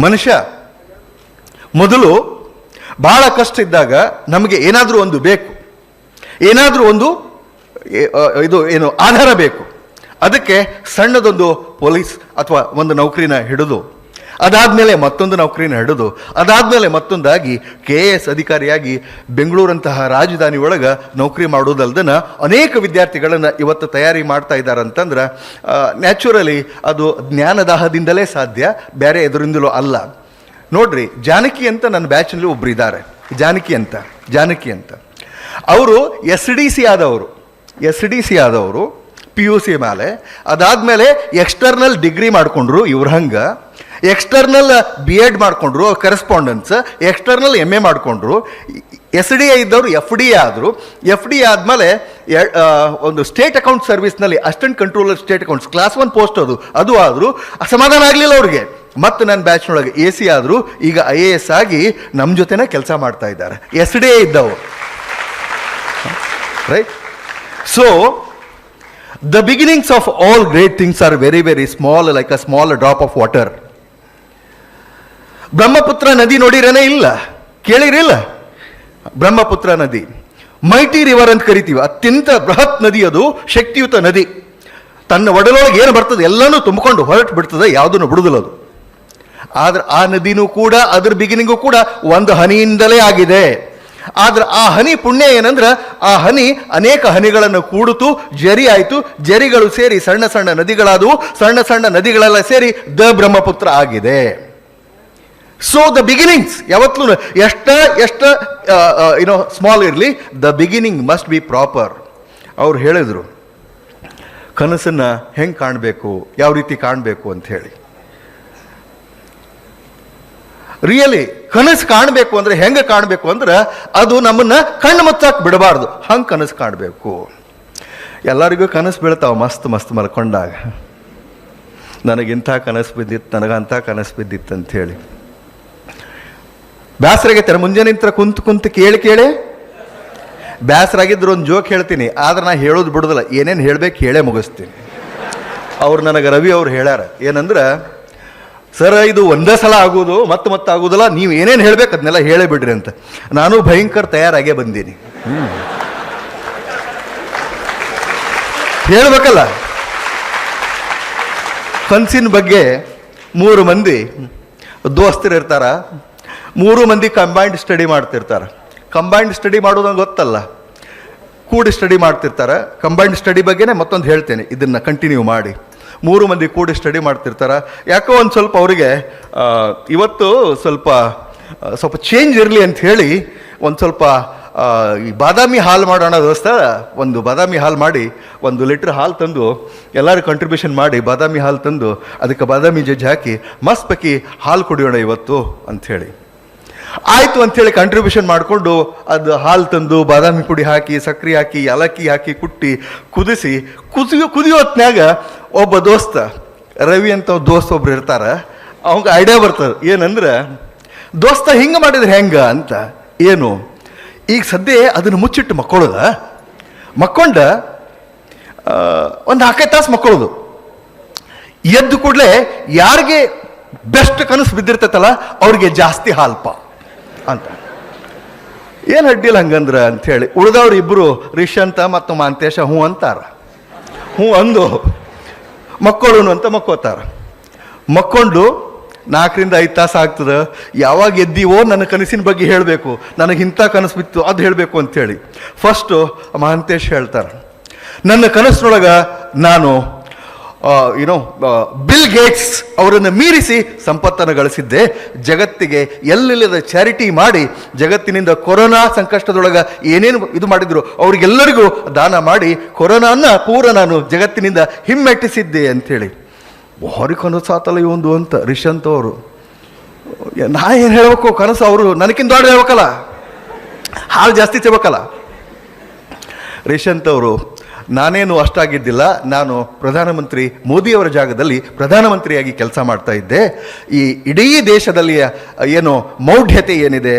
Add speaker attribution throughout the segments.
Speaker 1: ಮನುಷ್ಯ ಮೊದಲು ಬಹಳ ಕಷ್ಟ ಇದ್ದಾಗ ನಮಗೆ ಏನಾದರೂ ಒಂದು ಬೇಕು, ಏನಾದರೂ ಒಂದು ಆಧಾರ ಬೇಕು. ಅದಕ್ಕೆ ಸಣ್ಣದೊಂದು ಪೊಲೀಸ್ ಅಥವಾ ಒಂದು ನೌಕರಿನ ಹಿಡಿದು, ಅದಾದಮೇಲೆ ಮತ್ತೊಂದು ನೌಕರಿನ ಹಿಡಿದು, ಅದಾದಮೇಲೆ ಮತ್ತೊಂದಾಗಿ KAS ಅಧಿಕಾರಿಯಾಗಿ ಬೆಂಗಳೂರಂತಹ ರಾಜಧಾನಿ ಒಳಗೆ ನೌಕರಿ ಮಾಡೋದಲ್ದನ ಅನೇಕ ವಿದ್ಯಾರ್ಥಿಗಳನ್ನು ಇವತ್ತು ತಯಾರಿ ಮಾಡ್ತಾ ಇದ್ದಾರೆ ಅಂತಂದ್ರೆ ನ್ಯಾಚುರಲಿ ಅದು ಜ್ಞಾನದಾಹದಿಂದಲೇ ಸಾಧ್ಯ, ಬೇರೆ ಎದುರಿಂದಲೂ ಅಲ್ಲ. ನೋಡ್ರಿ, ಜಾನಕಿ ಅಂತ ನನ್ನ ಬ್ಯಾಚ್ನಲ್ಲಿ ಒಬ್ರು ಇದ್ದಾರೆ, ಜಾನಕಿ ಅಂತ. ಅವರು SDC ಆದವರು PUC ಮೇಲೆ. ಅದಾದಮೇಲೆ ಎಕ್ಸ್ಟರ್ನಲ್ ಡಿಗ್ರಿ ಮಾಡಿಕೊಂಡ್ರು, ಇವ್ರ ಹಂಗೆ ಎಕ್ಸ್ಟರ್ನಲ್ BEd ಮಾಡಿಕೊಂಡ್ರು, ಕರೆಸ್ಪಾಂಡೆನ್ಸ್, ಎಕ್ಸ್ಟರ್ನಲ್ MA ಮಾಡಿಕೊಂಡ್ರು. SDA ಇದ್ದವರು FDA ಆದರು. FDA ಆದಮೇಲೆ ಒಂದು ಸ್ಟೇಟ್ ಅಕೌಂಟ್ ಸರ್ವಿಸ್ನಲ್ಲಿ assistant controller state accounts class 1 post ಅದು ಆದರೂ ಸಮಾಧಾನ ಆಗಲಿಲ್ಲ ಅವ್ರಿಗೆ. ಮತ್ತು ನನ್ನ ಬ್ಯಾಚ್ನೊಳಗೆ AC ಆದರು, ಈಗ IAS ಆಗಿ ನಮ್ಮ ಜೊತೆನೇ ಕೆಲಸ ಮಾಡ್ತಾ ಇದ್ದಾರೆ. SDA ಇದ್ದವರು, right? So the beginnings of all great things are very, very small, like a small drop of water. Brahmaputra ನದಿ ನೋಡಿರೇನೇ ಇಲ್ಲ, ಕೇಳಿರಿಲ್ಲ? ಬ್ರಹ್ಮಪುತ್ರ ನದಿ ಮೈಟಿ ರಿವರ್ ಅಂತ ಕರಿತೀವಿ. ಅತ್ಯಂತ ಬೃಹತ್ ನದಿ, ಅದು ಶಕ್ತಿಯುತ ನದಿ. ತನ್ನ ಒಡಲೊಳಗೆ ಏನು ಬರ್ತದೆ ಎಲ್ಲನೂ ತುಂಬಿಕೊಂಡು ಹೊರಟು ಬಿಡ್ತದೆ, ಯಾವುದನ್ನು ಬಿಡುದಿಲ್ಲ ಅದು. ಆದ್ರೆ ಆ ನದಿನೂ ಕೂಡ, ಅದ್ರ ಬಿಗಿನಿಂಗು ಕೂಡ ಒಂದು ಹನಿಯಿಂದಲೇ ಆಗಿದೆ. ಆದ್ರೆ ಆ ಹನಿ ಪುಣ್ಯ ಏನಂದ್ರೆ, ಆ ಹನಿ ಅನೇಕ ಹನಿಗಳನ್ನು ಕೂಡಿತು, ಜರಿ ಆಯಿತು, ಜರಿಗಳು ಸೇರಿ ಸಣ್ಣ ಸಣ್ಣ ನದಿಗಳಾದವು, ಸಣ್ಣ ಸಣ್ಣ ನದಿಗಳೆಲ್ಲ ಸೇರಿ ದ ಬ್ರಹ್ಮಪುತ್ರ ಆಗಿದೆ. ಸೊ ದ ಬಿಗಿನಿಂಗ್ಸ್ ಯಾವತ್ತೂ ಎಷ್ಟ ಸ್ಮಾಲ್ ಇರಲಿ, the beginning must be proper. ಅವ್ರು ಹೇಳಿದರು ಕನಸನ್ನು ಹೆಂಗೆ ಕಾಣಬೇಕು, ಯಾವ ರೀತಿ ಕಾಣಬೇಕು ಅಂತ ಹೇಳಿ. ರಿಯಲಿ ಕನಸು ಕಾಣಬೇಕು ಅಂದರೆ ಹೆಂಗೆ ಕಾಣಬೇಕು ಅಂದ್ರೆ, ಅದು ನಮ್ಮನ್ನು ಕಣ್ಣು ಮುಚ್ಚಾಕ್ ಬಿಡಬಾರ್ದು, ಹಂಗೆ ಕನಸು ಕಾಣಬೇಕು. ಎಲ್ಲರಿಗೂ ಕನಸು ಬೀಳ್ತಾವೆ ಮಸ್ತ್ ಮಲ್ಕೊಂಡಾಗ. ನನಗಿಂಥ ಕನಸು ಬಿದ್ದಿತ್ತು, ನನಗಂಥ ಕನಸು ಬಿದ್ದಿತ್ತು ಅಂಥೇಳಿ ಬೇಸರಾಗೈತೆ. ಮುಂಜಾನೆ ನಿಂತರ ಕುಂತು ಕೇಳಿ ಬೇಸರಾಗಿದ್ರು ಒಂದು ಜೋಕ್ ಹೇಳ್ತೀನಿ, ಆದ್ರೆ ನಾ ಹೇಳೋದು ಬಿಡೋದಿಲ್ಲ, ಏನೇನು ಹೇಳ್ಬೇಕು ಹೇಳೇ ಮುಗಿಸ್ತೀನಿ. ಅವ್ರು ನನಗೆ ರವಿ ಅವ್ರು ಹೇಳ್ಯಾರ ಏನಂದ್ರೆ, ಸರ್ ಇದು ಒಂದೇ ಸಲ ಆಗೋದು, ಮತ್ತೆ ಆಗೋದಿಲ್ಲ, ನೀವು ಏನೇನು ಹೇಳ್ಬೇಕು ಅದನ್ನೆಲ್ಲ ಹೇಳೇ ಬಿಡ್ರಿ ಅಂತ. ನಾನು ಭಯಂಕರ ತಯಾರಾಗೇ ಬಂದೀನಿ. ಹೇಳ್ಬೇಕಲ್ಲ. ಕನಸಿನ ಬಗ್ಗೆ 3 ಮಂದಿ ದೋಸ್ತರು ಇರ್ತಾರ, 3 ಮಂದಿ ಕಂಬೈನ್ಡ್ ಸ್ಟಡಿ ಮಾಡ್ತಿರ್ತಾರೆ. ಕಂಬೈನ್ಡ್ ಸ್ಟಡಿ ಮಾಡೋದಂಗೆ ಗೊತ್ತಲ್ಲ, ಕೂಡಿ ಸ್ಟಡಿ ಮಾಡ್ತಿರ್ತಾರೆ. ಕಂಬೈನ್ಡ್ ಸ್ಟಡಿ ಬಗ್ಗೆನೇ ಮತ್ತೊಂದು ಹೇಳ್ತೇನೆ, ಇದನ್ನು ಕಂಟಿನ್ಯೂ ಮಾಡಿ. 3 ಮಂದಿ ಕೂಡಿ ಸ್ಟಡಿ ಮಾಡ್ತಿರ್ತಾರೆ. ಯಾಕೋ ಒಂದು ಸ್ವಲ್ಪ ಅವರಿಗೆ ಇವತ್ತು ಸ್ವಲ್ಪ ಚೇಂಜ್ ಇರಲಿ ಅಂತ ಹೇಳಿ ಒಂದು ಸ್ವಲ್ಪ ಈ ಬಾದಾಮಿ ಹಾಲು ಮಾಡೋಣ ದೋಸ್ತ, ಒಂದು ಬಾದಾಮಿ ಹಾಲು ಮಾಡಿ 1 ಲೀಟ್ರ್ ಹಾಲು ತಂದು ಎಲ್ಲರೂ ಕಂಟ್ರಿಬ್ಯೂಷನ್ ಮಾಡಿ ಬಾದಾಮಿ ಹಾಲು ತಂದು ಅದಕ್ಕೆ ಬಾದಾಮಿ ಜಜ್ಜಿ ಹಾಕಿ ಮಸ್ತ್ ಪೈಕಿ ಹಾಲು ಕುಡಿಯೋಣ ಇವತ್ತು ಅಂಥೇಳಿ. ಆಯಿತು ಅಂಥೇಳಿ ಕಂಟ್ರಿಬ್ಯೂಷನ್ ಮಾಡಿಕೊಂಡು ಅದು ಹಾಲು ತಂದು ಬಾದಾಮಿ ಪುಡಿ ಹಾಕಿ, ಸಕ್ಕರೆ ಹಾಕಿ, ಏಲಕ್ಕಿ ಹಾಕಿ ಕುಟ್ಟಿ ಕುದಿಯೋ ಹೊತ್ನ್ಯಾಗ ಒಬ್ಬ ದೋಸ್ತ, ರವಿ ಅಂತ ದೋಸ್ತ ಒಬ್ರು ಇರ್ತಾರೆ, ಅವಂಗೆ ಐಡಿಯಾ ಬರ್ತದೆ. ಏನಂದ್ರೆ, ದೋಸ್ತ ಹಿಂಗೆ ಮಾಡಿದ್ರೆ ಹೆಂಗೆ ಅಂತ. ಏನು, ಈಗ ಸದ್ಯ ಅದನ್ನು ಮುಚ್ಚಿಟ್ಟು ಮಕ್ಕೊಂಡ ಒಂದು 4 ತಾಸು ಮಕ್ಕೊಳ್ಳೋದು. ಎದ್ದು ಕೂಡಲೇ ಯಾರಿಗೆ ಬೆಸ್ಟ್ ಕನಸು ಬಿದ್ದಿರ್ತೈತಲ್ಲ ಅವ್ರಿಗೆ ಜಾಸ್ತಿ ಹಾಲ್ಪ ಅಂತ. ಏನು ಅಡ್ಡಿಲ್ಲ ಹಂಗಂದ್ರೆ ಅಂಥೇಳಿ ಉಳಿದವ್ರು ಇಬ್ಬರು ರಿಷಂತ ಮತ್ತು ಮಾಂತೇಶ ಅಂತಾರ. ಅಂದು ಮಕ್ಕಳು ಅಂತ ಮಕ್ಕೋತಾರ. ಮಕ್ಕೊಂಡು 4 ರಿಂದ 5 ತಾಸು ಆಗ್ತದೆ. ಯಾವಾಗ ಎದ್ದೀವೋ ನನ್ನ ಕನಸಿನ ಬಗ್ಗೆ ಹೇಳಬೇಕು, ನನಗೆ ಇಂಥ ಕನಸು ಬಿತ್ತು ಅದು ಹೇಳಬೇಕು ಅಂಥೇಳಿ. ಫಸ್ಟು ಮಹಾಂತೇಶ್ ಹೇಳ್ತಾರೆ, ನನ್ನ ಕನಸಿನೊಳಗೆ ನಾನು ಬಿಲ್ ಗೇಟ್ಸ್ ಅವರನ್ನು ಮೀರಿಸಿ ಸಂಪತ್ತನ್ನು ಗಳಿಸಿದ್ದೆ. ಜಗತ್ತಿಗೆ ಎಲ್ಲೆಲ್ಲದ ಚಾರಿಟಿ ಮಾಡಿ, ಜಗತ್ತಿನಿಂದ ಕೊರೋನಾ ಸಂಕಷ್ಟದೊಳಗೆ ಏನೇನು ಇದು ಮಾಡಿದ್ರು ಅವರಿಗೆಲ್ಲರಿಗೂ ದಾನ ಮಾಡಿ ಕೊರೋನಾನ ಪೂರ ನಾನು ಜಗತ್ತಿನಿಂದ ಹಿಮ್ಮೆಟ್ಟಿಸಿದ್ದೆ ಅಂಥೇಳಿ. ಭಾರಿ ಕನಸು ಆತಲ್ಲ ಇವೊಂದು ಅಂತ ರಿಷಂತ್ ಅವರು. ನಾ ಏನು ಹೇಳ್ಬೇಕು, ಕನಸು ಅವರು ನನಗಿಂತ ದೊಡ್ಡ ಹೇಳ್ಬೇಕಲ್ಲ, ಹಾಲು ಜಾಸ್ತಿ ತಿಳ್ಬೇಕಲ್ಲ. ರಿಷಂತ್ ಅವರು ನಾನೇನು ಅಷ್ಟಾಗಿದ್ದಿಲ್ಲ. ನಾನು ಪ್ರಧಾನಮಂತ್ರಿ ಮೋದಿಯವರ ಜಾಗದಲ್ಲಿ ಪ್ರಧಾನಮಂತ್ರಿಯಾಗಿ ಕೆಲಸ ಮಾಡ್ತಾ ಇದ್ದೆ. ಈ ಇಡೀ ದೇಶದಲ್ಲಿ ಏನು ಮೌಢ್ಯತೆ ಏನಿದೆ,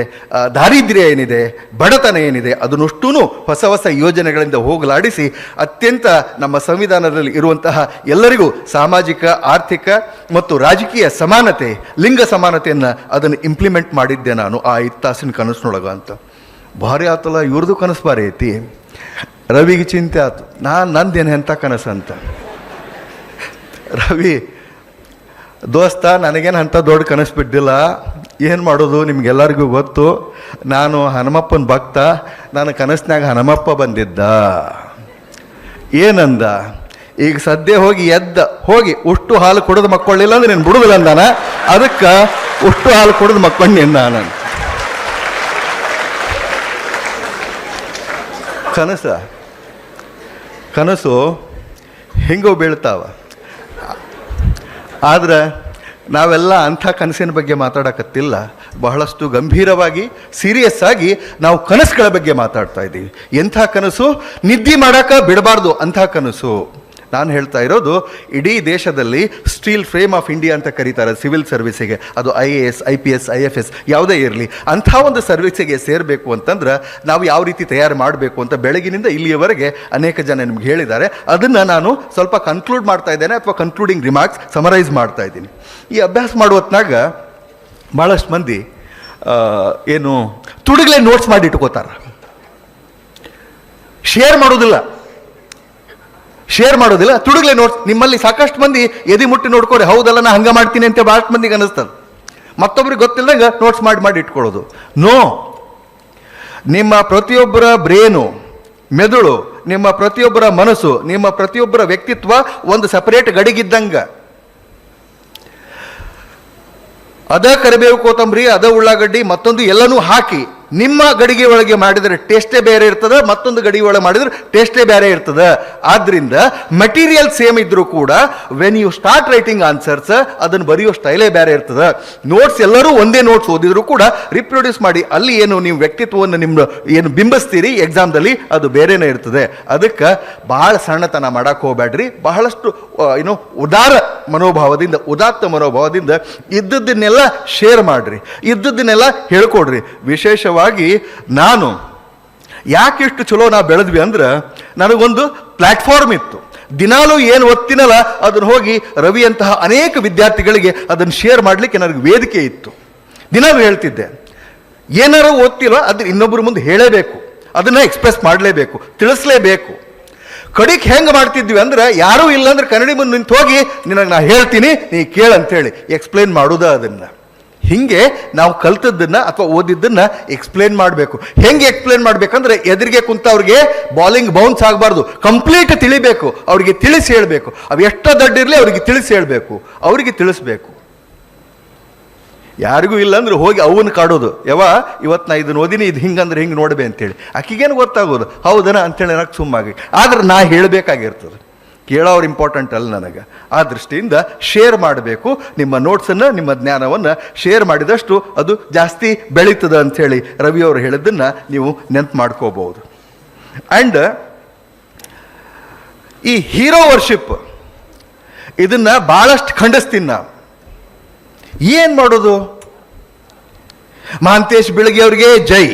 Speaker 1: ದಾರಿದ್ರ್ಯ ಏನಿದೆ, ಬಡತನ ಏನಿದೆ, ಅದನ್ನಷ್ಟೂ ಹೊಸ ಹೊಸ ಯೋಜನೆಗಳಿಂದ ಹೋಗಲಾಡಿಸಿ ಅತ್ಯಂತ ನಮ್ಮ ಸಂವಿಧಾನದಲ್ಲಿ ಇರುವಂತಹ ಎಲ್ಲರಿಗೂ ಸಾಮಾಜಿಕ, ಆರ್ಥಿಕ ಮತ್ತು ರಾಜಕೀಯ ಸಮಾನತೆ, ಲಿಂಗ ಸಮಾನತೆಯನ್ನು ಅದನ್ನು ಇಂಪ್ಲಿಮೆಂಟ್ ಮಾಡಿದ್ದೆ ನಾನು ಆ 5 ತಾಸಿನ ಕನಸಿನೊಳಗ ಅಂತ. ಭಾರಿ ಆತಲ್ಲ, ಇವ್ರದ್ದು ಕನಸು ಬಾರಿ ಐತಿ. ರವಿಗೆ ಚಿಂತೆ ಆಯ್ತು, ನಂದೇನು ಎಂಥ ಕನಸು ಅಂತ. ರವಿ, ದೋಸ್ತ, ನನಗೇನು ಅಂಥ ದೊಡ್ಡ ಕನಸು ಬಿದ್ದಿಲ್ಲ, ಏನು ಮಾಡೋದು ನಿಮ್ಗೆಲ್ಲರಿಗೂ ಗೊತ್ತು, ನಾನು ಹನುಮಪ್ಪನ ಭಕ್ತ, ನಾನು ಕನಸಿನಾಗ ಹನುಮಪ್ಪ ಬಂದಿದ್ದ. ಏನಂದ, ಈಗ ಸದ್ಯ ಹೋಗಿ ಉಷ್ಟು ಹಾಲು ಕುಡಿದು ಮಕ್ಕೊಳ್ಳಿಲ್ಲ ಅಂದ್ರೆ ನೀನು ಬಿಡುದಿಲ್ಲ ಅಂದಾನ, ಅದಕ್ಕೆ ಉಷ್ಟು ಹಾಲು ಕುಡಿದು ಮಕ್ಕೊಂಡಿ ನಾನು. ಕನಸು ಹೆಂಗೋ ಬೀಳ್ತಾವ. ಆದ್ರೆ ನಾವೆಲ್ಲ ಅಂಥ ಕನಸಿನ ಬಗ್ಗೆ ಮಾತಾಡಕತ್ತಿಲ್ಲ, ಬಹಳಷ್ಟು ಗಂಭೀರವಾಗಿ ಸೀರಿಯಸ್ ಆಗಿ ನಾವು ಕನಸುಗಳ ಬಗ್ಗೆ ಮಾತಾಡ್ತಾ ಇದ್ದೀವಿ. ಎಂಥ ಕನಸು? ನಿದ್ದೆ ಮಾಡೋಕೆ ಬಿಡಬಾರ್ದು ಅಂಥ ಕನಸು. ನಾನು ಹೇಳ್ತಾ ಇರೋದು, ಇಡೀ ದೇಶದಲ್ಲಿ ಸ್ಟೀಲ್ ಫ್ರೇಮ್ ಆಫ್ ಇಂಡಿಯಾ ಅಂತ ಕರೀತಾರೆ ಸಿವಿಲ್ ಸರ್ವಿಸಿಗೆ. ಅದು IAS, IPS, IFS ಯಾವುದೇ ಇರಲಿ, ಅಂಥ ಒಂದು ಸರ್ವಿಸಿಗೆ ಸೇರಬೇಕು ಅಂತಂದ್ರೆ ನಾವು ಯಾವ ರೀತಿ ತಯಾರು ಮಾಡಬೇಕು ಅಂತ ಬೆಳಗಿನಿಂದ ಇಲ್ಲಿಯವರೆಗೆ ಅನೇಕ ಜನ ನಿಮ್ಗೆ ಹೇಳಿದ್ದಾರೆ. ಅದನ್ನು ನಾನು ಸ್ವಲ್ಪ ಕನ್ಕ್ಲೂಡ್ ಮಾಡ್ತಾ ಇದ್ದೇನೆ, ಅಥವಾ ಕನ್ಕ್ಲೂಡಿಂಗ್ ರಿಮಾರ್ಕ್ಸ್ ಸಮರೈಸ್ ಮಾಡ್ತಾ ಇದ್ದೀನಿ. ಈ ಅಭ್ಯಾಸ ಮಾಡುವತ್ನಾಗ ಭಾಳಷ್ಟು ಮಂದಿ ಏನು ತುಡುಗಲೇ ನೋಟ್ಸ್ ಮಾಡಿ ಇಟ್ಕೋತಾರೆ, ಶೇರ್ ಮಾಡೋದಿಲ್ಲ, ತುಡುಗಲೇ ನೋಟ್ಸ್. ನಿಮ್ಮಲ್ಲಿ ಸಾಕಷ್ಟು ಮಂದಿ ಎದಿ ಮುಟ್ಟಿ ನೋಡ್ಕೊರಿ, ಹೌದಲ್ಲ ನಾ ಹಂಗೆ ಮಾಡ್ತೀನಿ ಅಂತ ಭಾಳಷ್ಟು ಮಂದಿಗೆ ಅನ್ನಿಸ್ತದೆ. ಮತ್ತೊಬ್ರಿಗೆ ಗೊತ್ತಿಲ್ಲದಂಗೆ ನೋಟ್ಸ್ ಮಾಡಿ ಇಟ್ಕೊಳ್ಳೋದು. ನೋ, ನಿಮ್ಮ ಪ್ರತಿಯೊಬ್ಬರ ಬ್ರೇನು, ಮೆದುಳು, ನಿಮ್ಮ ಪ್ರತಿಯೊಬ್ಬರ ಮನಸ್ಸು, ನಿಮ್ಮ ಪ್ರತಿಯೊಬ್ಬರ ವ್ಯಕ್ತಿತ್ವ ಒಂದು ಸಪರೇಟ್ ಗಡಿಗಿದ್ದಂಗೆ. ಅದ ಕರಿಬೇವು, ಕೊತ್ತಂಬರಿ, ಅದ ಉಳ್ಳಾಗಡ್ಡಿ, ಮತ್ತೊಂದು ಎಲ್ಲನೂ ಹಾಕಿ ನಿಮ್ಮ ಗಡಿಗೆ ಒಳಗೆ ಮಾಡಿದರೆ ಟೇಸ್ಟೇ ಬೇರೆ ಇರ್ತದೆ, ಮತ್ತೊಂದು ಗಡಿಗೆ ಒಳಗೆ ಮಾಡಿದರೆ ಟೇಸ್ಟೇ ಬೇರೆ ಇರ್ತದೆ. ಆದ್ದರಿಂದ ಮೆಟೀರಿಯಲ್ ಸೇಮ್ ಇದ್ರೂ ಕೂಡ when you start writing answers, ಅದನ್ನು ಬರೆಯೋ ಸ್ಟೈಲೇ ಬೇರೆ ಇರ್ತದೆ. ನೋಟ್ಸ್ ಎಲ್ಲರೂ ಒಂದೇ ನೋಟ್ಸ್ ಓದಿದ್ರು ಕೂಡ ರಿಪ್ರೊಡ್ಯೂಸ್ ಮಾಡಿ ಅಲ್ಲಿ ಏನು ನೀವು ವ್ಯಕ್ತಿತ್ವವನ್ನು ನಿಮ್ಮ ಏನು ಬಿಂಬಿಸ್ತೀರಿ ಎಕ್ಸಾಮ್ದಲ್ಲಿ, ಅದು ಬೇರೆನೇ ಇರ್ತದೆ. ಅದಕ್ಕೆ ಭಾಳ ಸಣ್ಣತನ ಮಾಡಕ್ಕೆ ಹೋಗ್ಬೇಡ್ರಿ. ಬಹಳಷ್ಟು ಉದಾತ್ತ ಮನೋಭಾವದಿಂದ ಇದ್ದದ್ದನ್ನೆಲ್ಲ ಶೇರ್ ಮಾಡ್ರಿ, ಇದ್ದದ್ದನ್ನೆಲ್ಲ ಹೇಳ್ಕೊಡ್ರಿ. ವಿಶೇಷವಾಗಿ ನಾನು ಯಾಕಿಷ್ಟು ಚಲೋ ನಾವು ಬೆಳೆದ್ವಿ ಅಂದ್ರೆ, ನನಗೊಂದು ಪ್ಲಾಟ್ಫಾರ್ಮ್ ಇತ್ತು. ದಿನಾಲೂ ಏನು ಓದ್ತೀನಲ್ಲ ಅದನ್ನು ಹೋಗಿ ರವಿಯಂತಹ ಅನೇಕ ವಿದ್ಯಾರ್ಥಿಗಳಿಗೆ ಅದನ್ನು ಶೇರ್ ಮಾಡಲಿಕ್ಕೆ ನನಗೆ ವೇದಿಕೆ ಇತ್ತು. ದಿನಾಲೂ ಹೇಳ್ತಿದ್ದೆ, ಏನಾರು ಓದ್ತಿರೋ ಅದು ಇನ್ನೊಬ್ಬರ ಮುಂದೆ ಹೇಳಲೇಬೇಕು, ಅದನ್ನು ಎಕ್ಸ್ಪ್ರೆಸ್ ಮಾಡಲೇಬೇಕು, ತಿಳಿಸ್ಲೇಬೇಕು. ಕಡಿಗೆ ಹೆಂಗೆ ಮಾಡ್ತಿದ್ವಿ ಅಂದ್ರೆ, ಯಾರೂ ಇಲ್ಲ ಅಂದ್ರೆ ಕನ್ನಡಿ ಮುಂದೆ ನಿಂತು ಹೋಗಿ ನಿನಗೆ ನಾ ಹೇಳ್ತೀನಿ, ನೀ ಕೇಳಂತೇಳಿ ಎಕ್ಸ್ಪ್ಲೇನ್ ಮಾಡೋದ. ಅದನ್ನು ಹಿಂಗೆ ನಾವು ಕಲ್ತದ್ದನ್ನ ಅಥವಾ ಓದಿದ್ದನ್ನ ಎಕ್ಸ್ಪ್ಲೇನ್ ಮಾಡಬೇಕು. ಹೆಂಗೆ ಎಕ್ಸ್ಪ್ಲೇನ್ ಮಾಡ್ಬೇಕಂದ್ರೆ, ಎದುರಿಗೆ ಕುಂತವ್ರಿಗೆ ಬಾಲಿಂಗ್ ಬೌನ್ಸ್ ಆಗಬಾರ್ದು, ಕಂಪ್ಲೀಟ್ ತಿಳಿಬೇಕು, ಅವ್ರಿಗೆ ತಿಳಿಸಿ ಹೇಳಬೇಕು. ಅವು ಎಷ್ಟೋ ದೊಡ್ಡಿರಲಿ ಅವ್ರಿಗೆ ತಿಳಿಸಿ ಹೇಳಬೇಕು, ಅವ್ರಿಗೆ ತಿಳಿಸ್ಬೇಕು. ಯಾರಿಗೂ ಇಲ್ಲಾಂದ್ರೆ ಹೋಗಿ ಅವನ್ನ ಕಾಡೋದು, ಇವತ್ತು ನಾ ಇದನ್ನ ಓದಿನಿ, ಇದು ಹಿಂಗಂದ್ರೆ ಹಿಂಗೆ ನೋಡ್ಬೇ ಅಂತೇಳಿ. ಆಕಿಗೇನು ಗೊತ್ತಾಗೋದು, ಹೌದನ ಅಂತೇಳಿ ನನಗೆ ಸುಮ್ಮಾಗಿ. ಆದ್ರೆ ನಾ ಹೇಳಬೇಕಾಗಿರ್ತದೆ, ಕೇಳೋರು ಇಂಪಾರ್ಟೆಂಟ್ ಅಲ್ಲ ನನಗೆ. ಆ ದೃಷ್ಟಿಯಿಂದ ಶೇರ್ ಮಾಡಬೇಕು. ನಿಮ್ಮ ನೋಟ್ಸನ್ನು, ನಿಮ್ಮ ಜ್ಞಾನವನ್ನು ಶೇರ್ ಮಾಡಿದಷ್ಟು ಅದು ಜಾಸ್ತಿ ಬೆಳೀತದೆ ಅಂಥೇಳಿ ರವಿಯವರು ಹೇಳಿದ್ದನ್ನು ನೀವು ನೆನಪು ಮಾಡ್ಕೋಬಹುದು. ಆ್ಯಂಡ್ ಈ ಹೀರೋ ವರ್ಷಿಪ್ ಇದನ್ನು ಭಾಳಷ್ಟು ಖಂಡಿಸ್ತೀನಿ ನಾವು. ಏನು ಮಾಡೋದು? ಮಹಾಂತೇಶ್ ಬಿಳಗಿ ಅವ್ರಿಗೆ ಜೈ,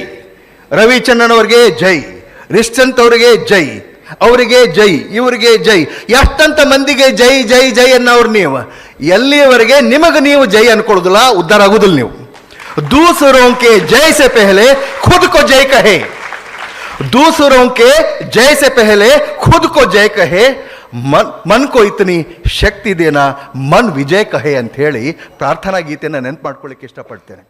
Speaker 1: ರವಿಚಂದ್ರನ್ ಅವ್ರಿಗೆ ಜೈ, ರಿಶ್ಚಂತ್ ಅವರಿಗೆ ಜೈ, ಅವರಿಗೆ ಜೈ, ಇವರಿಗೆ ಜೈ, ಎಷ್ಟಂತ ಮಂದಿಗೆ ಜೈ ಜೈ ಜೈ ಅನ್ನೋರು ನೀವು. ಎಲ್ಲಿಯವರೆಗೆ ನಿಮಗೆ ನೀವು ಜೈ ಅನ್ಕೊಳ್ಳೋದಿಲ್ಲ, ಉದ್ಧಾರ ಆಗೋದಿಲ್ಲ ನೀವು. दूसरों के जय से पहले खुद को जय कहे, दूसरों के जय से पहले खुद को जय कहे, मन को इतनी शक्ति देना मन विजय कहे ಅಂತ ಹೇಳಿ ಪ್ರಾರ್ಥನಾ ಗೀತೆಯನ್ನು ನೆನಪು ಮಾಡ್ಕೊಳ್ಳಿಕ್ಕೆ ಇಷ್ಟಪಡ್ತೇನೆ.